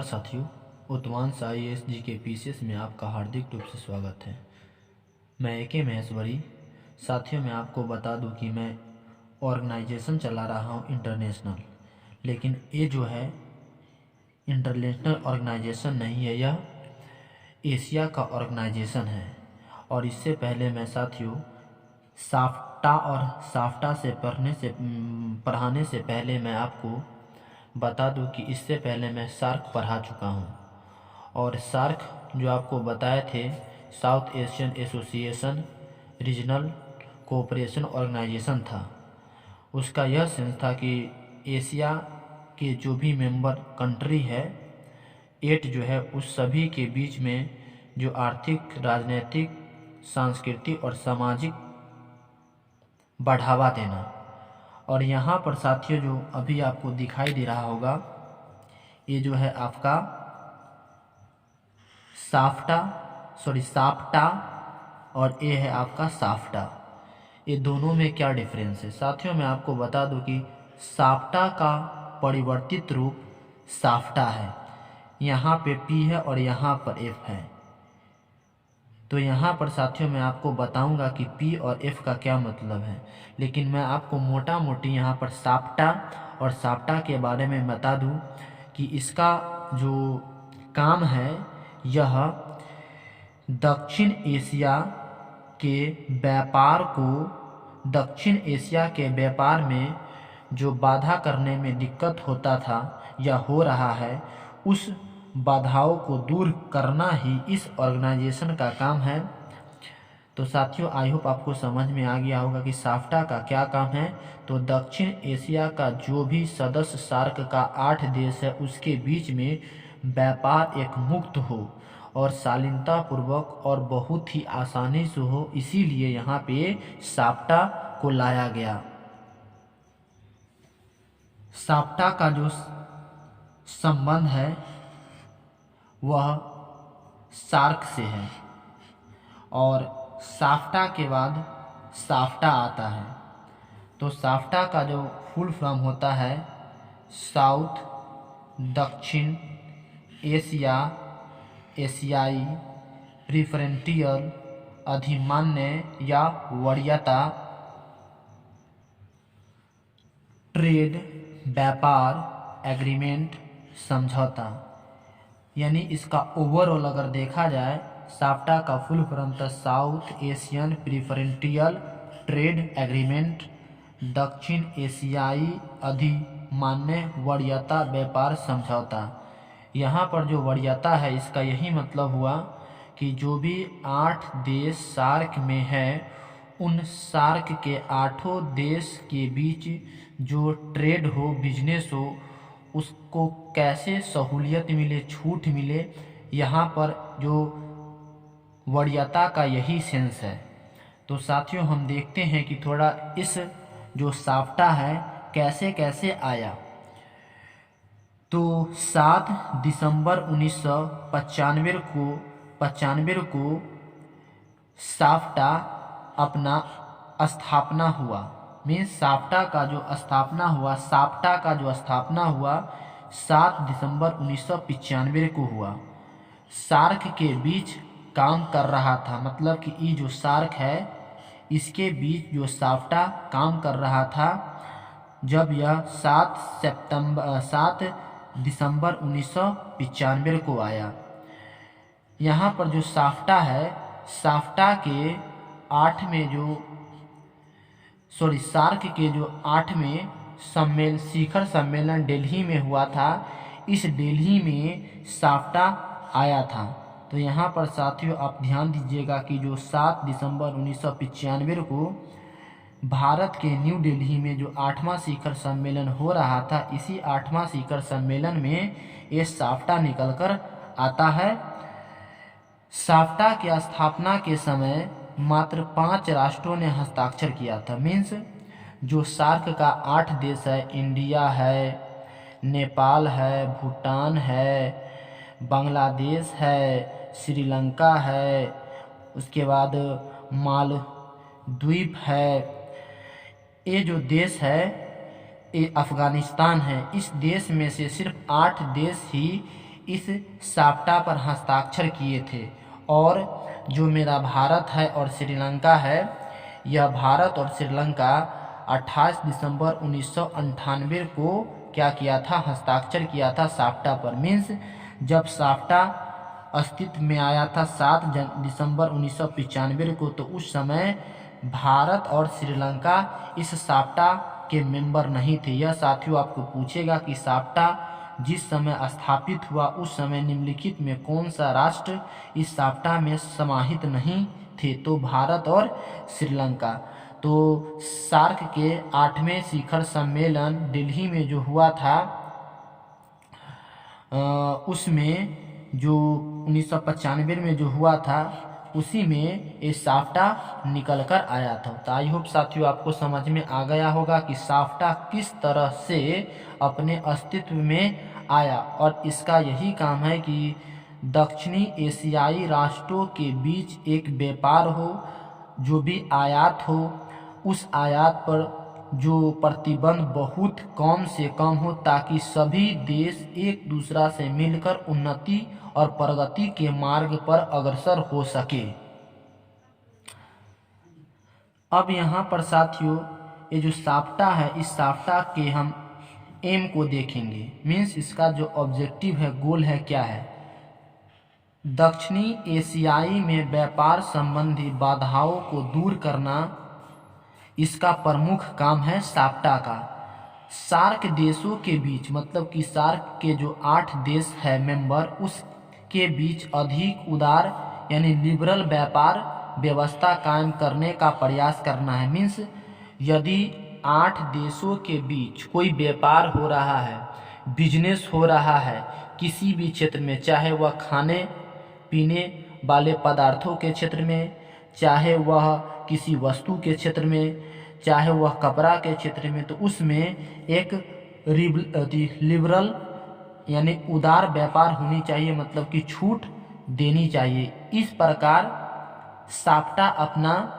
साथियों, उत्तमांश IAS जी के PCS में आपका हार्दिक रूप से स्वागत है। मैं AK महेश्वरी। साथियों, मैं आपको बता दूं कि मैं ऑर्गेनाइजेशन चला रहा हूं इंटरनेशनल, लेकिन ये जो है इंटरनेशनल ऑर्गेनाइजेशन नहीं है, यह एशिया का ऑर्गेनाइजेशन है। और इससे पहले मैं साथियों साफ्टा से पढ़ाने से पहले मैं आपको बता दूं कि इससे पहले मैं सार्क पढ़ा चुका हूं। और सार्क जो आपको बताए थे, South Asian Association Regional Cooperation Organisation था। उसका यह सेंस था कि एशिया के जो भी मेंबर कंट्री है 8 जो है, उस सभी के बीच में जो आर्थिक, राजनीतिक, सांस्कृतिक और सामाजिक बढ़ावा देना। और यहाँ पर साथियों जो अभी आपको दिखाई दे रहा होगा, ये जो है आपका साफ्टा और ये है आपका साफ्टा। ये दोनों में क्या डिफरेंस है साथियों? मैं आपको बता दूं कि साफ्टा का परिवर्तित रूप साफ्टा है। यहाँ पे P है और यहाँ पर F है। तो यहाँ पर साथियों मैं आपको बताऊंगा कि P और F का क्या मतलब है, लेकिन मैं आपको मोटा मोटी यहाँ पर साफ्टा और साफ्टा के बारे में बता दूं कि इसका जो काम है, यह दक्षिण एशिया के व्यापार में जो बाधा करने में दिक्कत होता था या हो रहा है, उस बाधाओं को दूर करना ही इस ऑर्गेनाइजेशन का काम है। तो साथियों, आई होप आपको समझ में आ गया होगा कि साफ्टा का क्या काम है। तो दक्षिण एशिया का जो भी सदस्य सार्क का 8 देश है, उसके बीच में व्यापार एक मुक्त हो और शालीनता पूर्वक और बहुत ही आसानी से हो, इसीलिए यहाँ पे साफ्टा को लाया गया। साफ्टा का जो संबंध है वह सार्क से है, और साफ्टा के बाद साफ्टा आता है। तो साफ्टा का जो फुल फॉर्म होता है साउथ दक्षिण एशियाई प्रिफरेंशियल अधिमान्य या वरीयता ट्रेड व्यापार एग्रीमेंट समझौता। यानी इसका ओवरऑल अगर देखा जाए, साफ्टा का फुल फॉर्म था south Asian preferential trade agreement, दक्षिण एशियाई अधिमान्य वरीयता व्यापार समझौता। यहाँ पर जो वरीयता है, इसका यही मतलब हुआ कि जो भी 8 देश सार्क में है, उन सार्क के 8 देश के बीच जो ट्रेड हो, बिजनेस हो, उसको कैसे सहूलियत मिले, छूट मिले, यहाँ पर जो वरीयता का यही सेंस है। तो साथियों, हम देखते हैं कि थोड़ा इस जो साफ्टा है कैसे कैसे आया। तो 7 दिसंबर 1995 को साफ्टा अपना स्थापना हुआ। साफ्टा का जो स्थापना हुआ 7 दिसंबर 1995 को हुआ। सार्क के बीच काम कर रहा था, मतलब कि ये जो सार्क है इसके बीच जो साफ्टा काम कर रहा था, जब यह 7 दिसंबर 1995 को आया। यहाँ पर जो साफ्टा है, साफ्टा के 8वें सार्क के जो 8वें शिखर सम्मेलन दिल्ली में हुआ था, इस दिल्ली में साफ्टा आया था। तो यहाँ पर साथियों आप ध्यान दीजिएगा कि जो 7 दिसंबर 1995 को भारत के न्यू दिल्ली में जो 8वां शिखर सम्मेलन हो रहा था, इसी 8वां शिखर सम्मेलन में ये साफ्टा निकलकर आता है। साफ्टा की स्थापना के समय मात्र 5 राष्ट्रों ने हस्ताक्षर किया था। जो सार्क का 8 देश है, इंडिया है, नेपाल है, भूटान है, बांग्लादेश है, श्रीलंका है, उसके बाद मालदीव है, ये जो देश है ये अफगानिस्तान है। इस देश में से सिर्फ 8 देश ही इस साफ्टा पर हस्ताक्षर किए थे। और जो मेरा भारत है और श्रीलंका है, यह भारत और श्रीलंका 28 दिसंबर 1998 को क्या किया था, हस्ताक्षर किया था साफ्टा पर। मीन्स जब साफ्टा अस्तित्व में आया था 7 दिसंबर 1995 को, तो उस समय भारत और श्रीलंका इस साफ्टा के मेंबर नहीं थे। यह साथियों आपको पूछेगा कि साफ्टा जिस समय स्थापित हुआ उस समय निम्नलिखित में कौन सा राष्ट्र इस साफ्टा में समाहित नहीं थे, तो भारत और श्रीलंका। तो सार्क के 8वें शिखर सम्मेलन दिल्ली में जो हुआ था, उसमें जो 1995 में जो हुआ था, उसी में ये साफ्टा निकल कर आया था। तो आई होप साथियों आपको समझ में आ गया होगा कि साफ्टा किस तरह से अपने अस्तित्व में आया। और इसका यही काम है कि दक्षिणी एशियाई राष्ट्रों के बीच एक व्यापार हो, जो भी आयात हो उस आयात पर जो प्रतिबंध बहुत कम से कम हो, ताकि सभी देश एक दूसरा से मिलकर उन्नति और प्रगति के मार्ग पर अग्रसर हो सके। अब यहाँ पर साथियों ये जो साफ्टा है, इस साफ्टा के हम एम को देखेंगे। मीन्स इसका जो ऑब्जेक्टिव है, गोल है, क्या है। दक्षिणी एशियाई में व्यापार संबंधी बाधाओं को दूर करना इसका प्रमुख काम है साफ्टा का। सार्क देशों के बीच, मतलब कि सार्क के जो 8 देश है मेंबर, उसके बीच अधिक उदार यानी लिबरल व्यापार व्यवस्था कायम करने का प्रयास करना है। मीन्स यदि 8 देशों के बीच कोई व्यापार हो रहा है, बिजनेस हो रहा है किसी भी क्षेत्र में, चाहे वह खाने पीने वाले पदार्थों के क्षेत्र में, चाहे वह किसी वस्तु के क्षेत्र में, चाहे वह कपड़ा के क्षेत्र में, तो उसमें एक लिबरल यानी उदार व्यापार होनी चाहिए, मतलब कि छूट देनी चाहिए। इस प्रकार साफ्टा अपना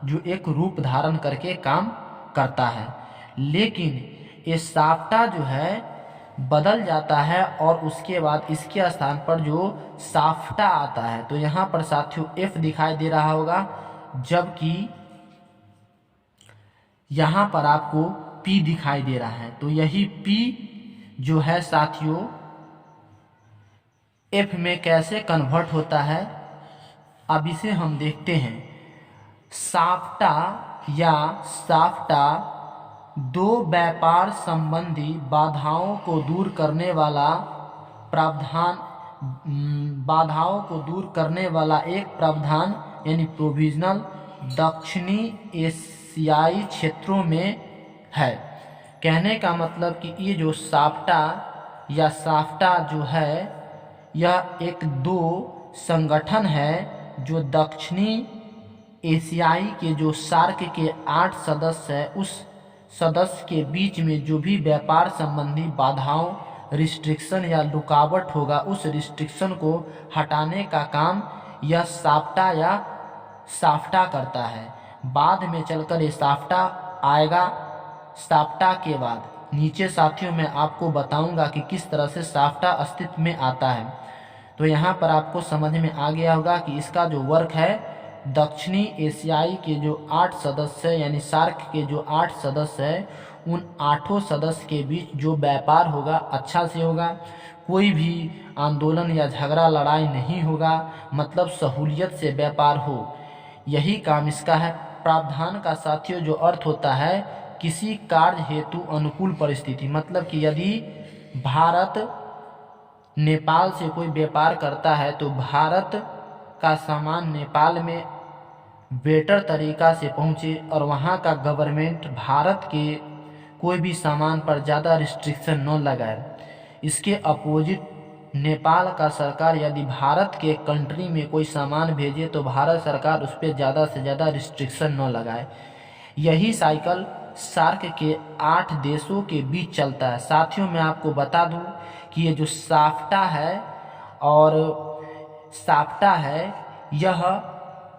जो एक रूप धारण करके काम करता है। लेकिन ये साफ्टा जो है बदल जाता है और उसके बाद इसके स्थान पर जो साफ्टा आता है, तो यहाँ पर साथियों एफ दिखाई दे रहा होगा, जबकि यहाँ पर आपको पी दिखाई दे रहा है। तो यही पी जो है साथियों एफ में कैसे कन्वर्ट होता है, अब इसे हम देखते हैं। साफ्टा या साफ्टा दो व्यापार संबंधी बाधाओं को दूर करने वाला एक प्रावधान यानी प्रोविजनल दक्षिणी एशियाई क्षेत्रों में है। कहने का मतलब कि ये जो साफ्टा या साफ्टा जो है, यह एक 2 संगठन है जो दक्षिणी एशियाई के जो सार्क के 8 सदस्य है, उस सदस्य के बीच में जो भी व्यापार संबंधी बाधाओं, रिस्ट्रिक्शन या रुकावट होगा, उस रिस्ट्रिक्शन को हटाने का काम यह साफ्टा या साफ्टा करता है। बाद में चलकर ये साफ्टा आएगा। साफ्टा के बाद नीचे साथियों मैं आपको बताऊंगा कि किस तरह से साफ्टा अस्तित्व में आता है। तो यहाँ पर आपको समझ में आ गया होगा कि इसका जो वर्क है, दक्षिणी एशियाई के जो 8 सदस्य यानी सार्क के जो 8 सदस्य हैं, उन 8 सदस्य के बीच जो व्यापार होगा अच्छा से होगा, कोई भी आंदोलन या झगड़ा लड़ाई नहीं होगा, मतलब सहूलियत से व्यापार हो, यही काम इसका है। प्रावधान का साथियों जो अर्थ होता है किसी कार्य हेतु अनुकूल परिस्थिति, मतलब कि यदि भारत नेपाल से कोई व्यापार करता है तो भारत का सामान नेपाल में बेटर तरीका से पहुंचे और वहां का गवर्नमेंट भारत के कोई भी सामान पर ज़्यादा रिस्ट्रिक्शन न लगाए। इसके अपोजिट नेपाल का सरकार यदि भारत के कंट्री में कोई सामान भेजे तो भारत सरकार उस पर ज़्यादा से ज़्यादा रिस्ट्रिक्शन न लगाए। यही साइकिल सार्क के 8 देशों के बीच चलता है। साथियों मैं आपको बता दूं कि ये जो साफ्टा है और साफ्टा है,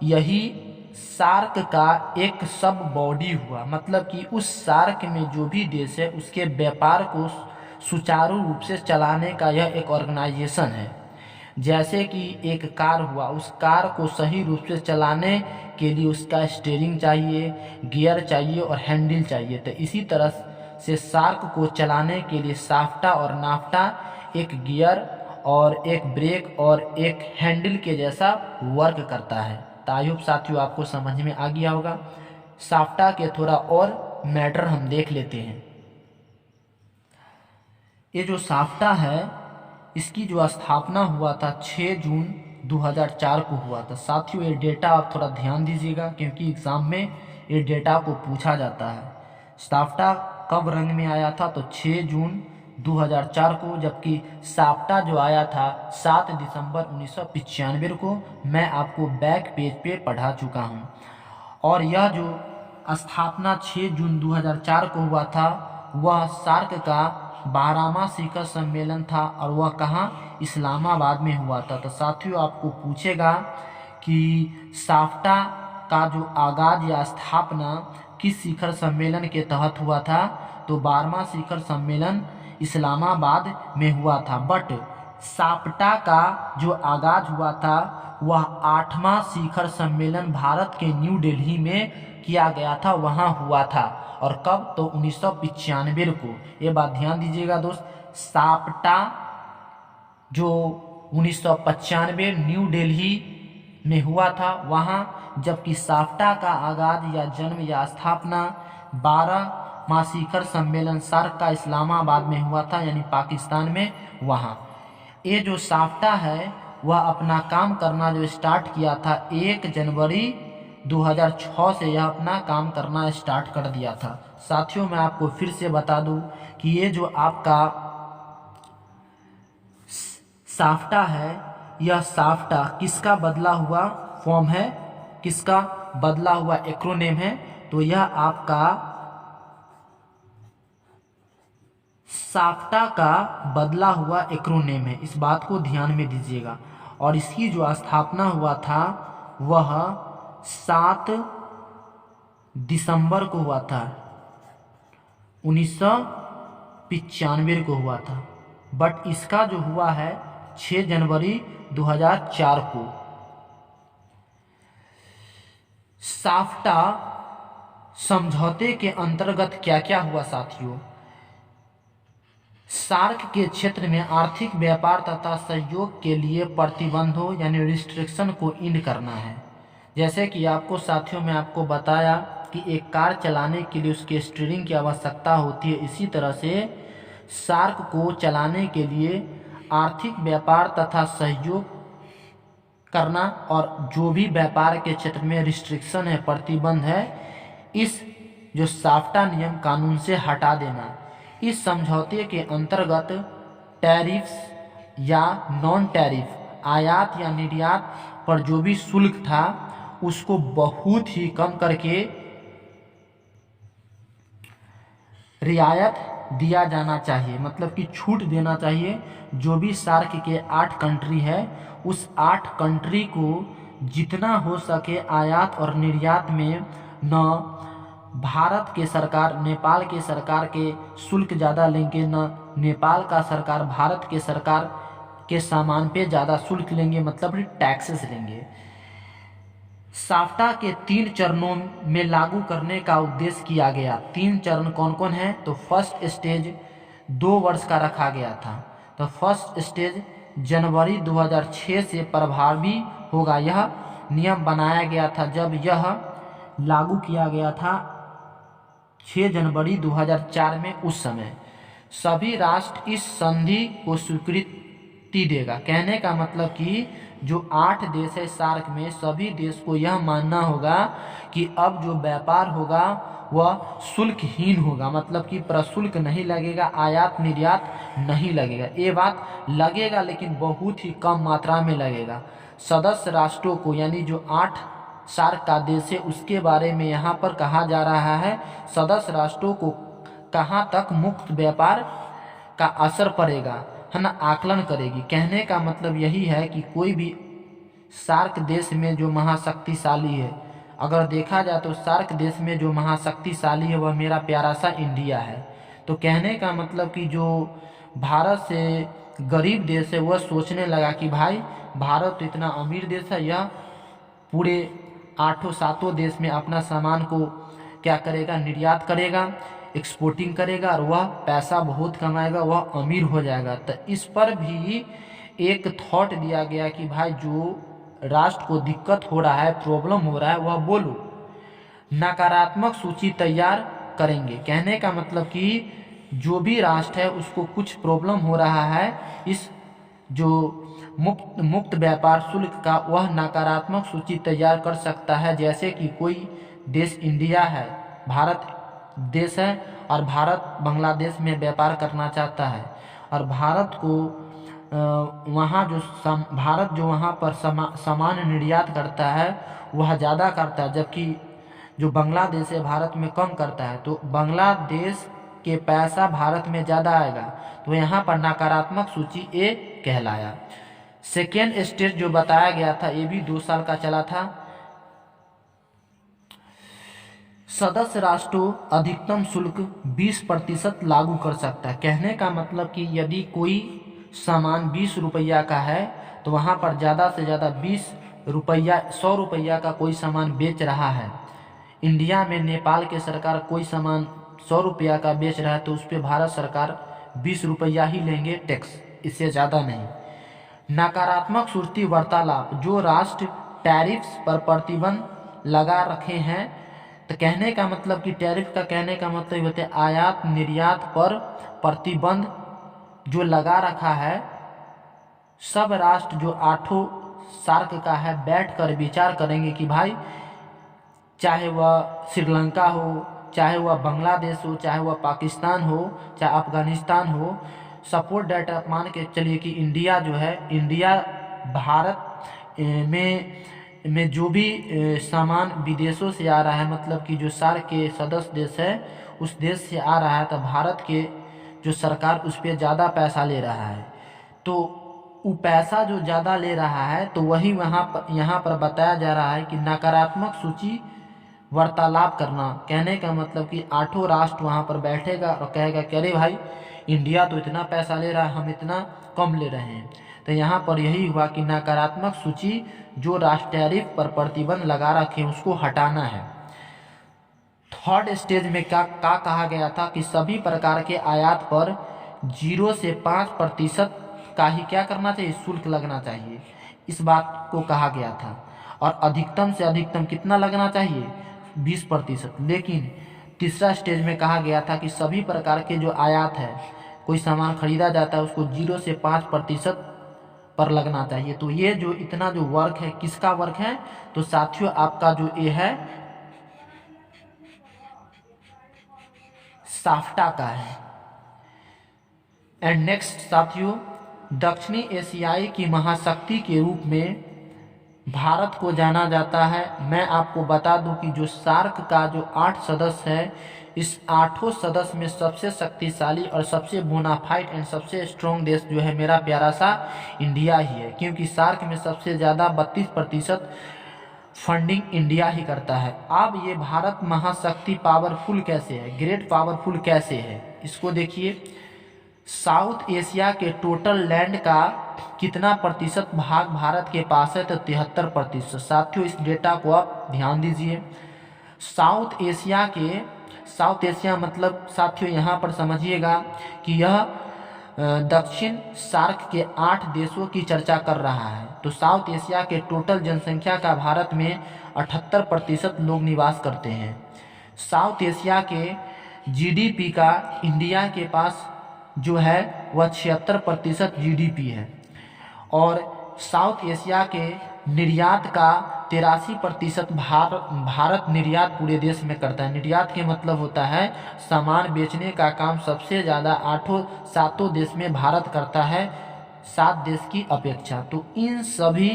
यही सार्क का एक सब बॉडी हुआ, मतलब कि उस सार्क में जो भी देश है उसके व्यापार को सुचारू रूप से चलाने का यह एक ऑर्गेनाइजेशन है। जैसे कि एक कार हुआ, उस कार को सही रूप से चलाने के लिए उसका स्टीयरिंग चाहिए, गियर चाहिए और हैंडल चाहिए। तो इसी तरह से शार्क को चलाने के लिए साफ्टा और नाफ्टा एक गियर और एक ब्रेक और एक हैंडल के जैसा वर्क करता है। तो आई होप साथियों आपको समझ में आ गया होगा। साफ्टा के थोड़ा और मैटर हम देख लेते हैं। ये जो साफ्टा है इसकी जो स्थापना हुआ था 6 जून 2004 को हुआ था। साथियों ये डेटा आप थोड़ा ध्यान दीजिएगा क्योंकि एग्जाम में ये डेटा को पूछा जाता है। साफ्टा कब रंग में आया था? तो 6 जून 2004 को, जबकि साफ्टा जो आया था 7 दिसंबर 1995 को। मैं आपको बैक पेज पे पढ़ा चुका हूँ। और यह जो स्थापना 6 जून 2004 को हुआ था वह सार्क का 12वां शिखर सम्मेलन था और वह कहाँ? इस्लामाबाद में हुआ था। तो साथियों आपको पूछेगा कि साफ्टा का जो आगाज या स्थापना किस शिखर सम्मेलन के तहत हुआ था? तो 12वां शिखर सम्मेलन इस्लामाबाद में हुआ था। बट साफ्टा का जो आगाज हुआ था वह 8वां शिखर सम्मेलन भारत के न्यू दिल्ली में किया गया था, वहाँ हुआ था। और कब? तो 1995 को। ये बात ध्यान दीजिएगा दोस्त। साफ्टा जो 1995 न्यू दिल्ली में हुआ था वहाँ, जबकि साफ्टा का आगाज या जन्म या स्थापना 12वां शिखर सम्मेलन सार्क का इस्लामाबाद में हुआ था, यानी पाकिस्तान में, वहाँ। ये जो साफ्टा है वह अपना काम करना जो स्टार्ट किया था 1 जनवरी 2006 से यह अपना काम करना स्टार्ट कर दिया था। साथियों मैं आपको फिर से बता दूं कि ये जो आपका साफ्टा है, यह साफ्टा किसका बदला हुआ फॉर्म है, किसका बदला हुआ एक्रोनेम है? तो यह आपका साफ्टा का बदला हुआ एक्रोनेम है। इस बात को ध्यान में दीजिएगा। और इसकी जो स्थापना हुआ था वह 7 दिसंबर को हुआ था, 1995 को हुआ था। बट इसका जो हुआ है 6 जनवरी 2004 को। साफ्टा समझौते के अंतर्गत क्या क्या हुआ साथियों? सार्क के क्षेत्र में आर्थिक व्यापार तथा सहयोग के लिए प्रतिबंधों यानी रिस्ट्रिक्शन को इंड करना है। जैसे कि आपको साथियों में आपको बताया कि एक कार चलाने के लिए उसके स्टीयरिंग की आवश्यकता होती है, इसी तरह से सार्क को चलाने के लिए आर्थिक व्यापार तथा सहयोग करना और जो भी व्यापार के क्षेत्र में रिस्ट्रिक्शन है, प्रतिबंध है, इस जो साफ्टा नियम कानून से हटा देना। इस समझौते के अंतर्गत टैरिफ्स या नॉन टैरिफ आयात या निर्यात पर जो भी शुल्क था उसको बहुत ही कम करके रियायत दिया जाना चाहिए, मतलब कि छूट देना चाहिए। जो भी सार्क के 8 कंट्री है उस 8 कंट्री को जितना हो सके आयात और निर्यात में न भारत के सरकार नेपाल के सरकार के शुल्क ज़्यादा लेंगे, न नेपाल का सरकार भारत के सरकार के सामान पे ज़्यादा शुल्क लेंगे, मतलब टैक्सेस लेंगे। साफ्टा के 3 चरणों में लागू करने का उद्देश्य किया गया। 3 चरण कौन कौन है? तो फर्स्ट स्टेज 2 वर्ष का रखा गया था। तो फर्स्ट स्टेज जनवरी 2006 से प्रभावी होगा। यह नियम बनाया गया था जब यह लागू किया गया था 6 जनवरी 2004 में। उस समय सभी राष्ट्र इस संधि को स्वीकृति देगा। कहने का मतलब कि जो 8 देश है सार्क में, सभी देश को यह मानना होगा कि अब जो व्यापार होगा वह शुल्कहीन होगा, मतलब कि प्रशुल्क नहीं लगेगा, आयात निर्यात नहीं लगेगा। ये बात लगेगा लेकिन बहुत ही कम मात्रा में लगेगा। सदस्य राष्ट्रों को यानी जो 8 सार्क का देश है उसके बारे में यहाँ पर कहा जा रहा है सदस्य राष्ट्रों को कहाँ तक मुक्त व्यापार का असर पड़ेगा, है ना, आकलन करेगी। कहने का मतलब यही है कि कोई भी सार्क देश में जो महाशक्तिशाली है, अगर देखा जाए तो सार्क देश में जो महाशक्तिशाली है वह मेरा प्यारा सा इंडिया है। तो कहने का मतलब कि जो भारत से गरीब देश है वह सोचने लगा कि भाई भारत तो इतना अमीर देश है, यह पूरे आठों सातों देश में अपना सामान को क्या करेगा, निर्यात करेगा, एक्सपोर्टिंग करेगा और वह पैसा बहुत कमाएगा, वह अमीर हो जाएगा। तो इस पर भी एक थॉट दिया गया कि भाई जो राष्ट्र को दिक्कत हो रहा है, प्रॉब्लम हो रहा है, वह बोलो, नकारात्मक सूची तैयार करेंगे। कहने का मतलब कि जो भी राष्ट्र है उसको कुछ प्रॉब्लम हो रहा है इस जो मुक्त व्यापार शुल्क का, वह नकारात्मक सूची तैयार कर सकता है। जैसे कि कोई देश इंडिया है, भारत देश है और भारत बांग्लादेश में व्यापार करना चाहता है और भारत को वहाँ जो भारत जो वहाँ पर सामान निर्यात करता है वह ज़्यादा करता है, जबकि जो बांग्लादेश है भारत में कम करता है, तो बांग्लादेश के पैसा भारत में ज़्यादा आएगा, तो यहाँ पर नकारात्मक सूची ए कहलाया। सेकेंड स्टेज जो बताया गया था ये भी 2 साल का चला था। सदस्य राष्ट्रों अधिकतम शुल्क 20% लागू कर सकता है। कहने का मतलब कि यदि कोई सामान 20 रुपया का है तो वहाँ पर ज़्यादा से ज़्यादा 20 रुपया 100 रुपया का कोई सामान बेच रहा है। इंडिया में नेपाल के सरकार कोई सामान 100 रुपया का बेच रहा है तो उस पर भारत सरकार 20 रुपया ही लेंगे टैक्स, इससे ज़्यादा नहीं। नकारात्मक सूची वार्तालाप, जो राष्ट्र टैरिफ्स पर प्रतिबंध लगा रखे हैं, तो कहने का मतलब कि टैरिफ का कहने का मतलब होता है आयात निर्यात पर प्रतिबंध जो लगा रखा है। सब राष्ट्र जो 8 सार्क का है बैठकर विचार करेंगे कि भाई चाहे वह श्रीलंका हो, चाहे वह बांग्लादेश हो, चाहे वह पाकिस्तान हो, चाहे अफगानिस्तान हो, सपोर्ट डेट आप मान के चलिए कि इंडिया जो है, इंडिया भारत में जो भी सामान विदेशों से आ रहा है, मतलब कि जो सार्क के सदस्य देश है उस देश से आ रहा है, तो भारत के जो सरकार उस पर ज़्यादा पैसा ले रहा है। तो वो पैसा जो ज़्यादा ले रहा है तो वही यहाँ पर बताया जा रहा है कि नकारात्मक सूची वार्तालाप करना। कहने का मतलब कि 8 राष्ट्र वहाँ पर बैठेगा और कहेगा कि अरे भाई इंडिया तो इतना पैसा ले रहा है, हम इतना कम ले रहे हैं। तो यहाँ पर यही हुआ कि नकारात्मक सूची जो राष्ट्र टैरिफ पर प्रतिबंध लगा रखे उसको हटाना है। थर्ड स्टेज में क्या कहा गया था कि सभी प्रकार के आयात पर 0 से 5% का ही क्या करना चाहिए, शुल्क लगना चाहिए, इस बात को कहा गया था। और अधिकतम से अधिकतम कितना लगना चाहिए, 20%। लेकिन तीसरा स्टेज में कहा गया था कि सभी प्रकार के जो आयात है, कोई सामान खरीदा जाता है उसको 0 से 5% पर लगना चाहिए। तो ये जो इतना जो वर्क है किसका वर्क है, तो साथियों आपका जो ये है साफ्टा का है। एंड नेक्स्ट साथियों, दक्षिणी एशियाई की महाशक्ति के रूप में भारत को जाना जाता है। मैं आपको बता दूं कि जो सार्क का जो 8 सदस्य है, इस 8 सदस्य में सबसे शक्तिशाली और सबसे बोनाफाइड एंड सबसे स्ट्रॉन्ग देश जो है मेरा प्यारा सा इंडिया ही है, क्योंकि सार्क में सबसे ज़्यादा 32% फंडिंग इंडिया ही करता है। अब ये भारत महाशक्ति पावरफुल कैसे है, ग्रेट पावरफुल कैसे है, इसको देखिए। साउथ एशिया के टोटल लैंड का कितना प्रतिशत भाग भारत के पास है, तो 73%। साथियों इस डेटा को आप ध्यान दीजिए। साउथ एशिया मतलब साथियों यहाँ पर समझिएगा कि यह दक्षिण सार्क के 8 देशों की चर्चा कर रहा है। तो साउथ एशिया के टोटल जनसंख्या का भारत में 78% लोग निवास करते हैं। साउथ एशिया के जीडीपी का इंडिया के पास जो है वह 76% जीडीपी है। और साउथ एशिया के निर्यात का 83% भारत निर्यात पूरे देश में करता है। निर्यात के मतलब होता है सामान बेचने का काम सबसे ज़्यादा 7 देश में भारत करता है, 7 देश की अपेक्षा। तो इन सभी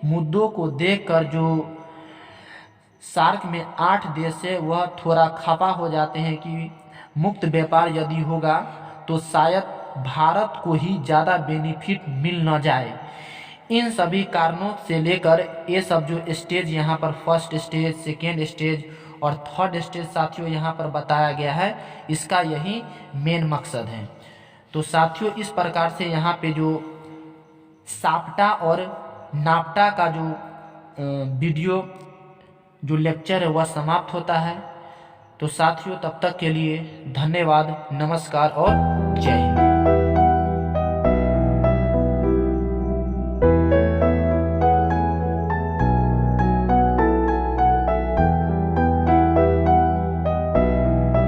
मुद्दों को देखकर जो सार्क में 8 देश है वह थोड़ा खफा हो जाते हैं कि मुक्त व्यापार यदि होगा तो शायद भारत को ही ज़्यादा बेनिफिट मिल न जाए। इन सभी कारणों से लेकर ये सब जो स्टेज यहाँ पर फर्स्ट स्टेज, सेकेंड स्टेज और थर्ड स्टेज साथियों यहाँ पर बताया गया है, इसका यही मेन मकसद है। तो साथियों इस प्रकार से यहाँ पे जो साप्टा और नाप्टा का जो वीडियो जो लेक्चर है वह समाप्त होता है। तो साथियों तब तक के लिए धन्यवाद, नमस्कार और जय हिंद।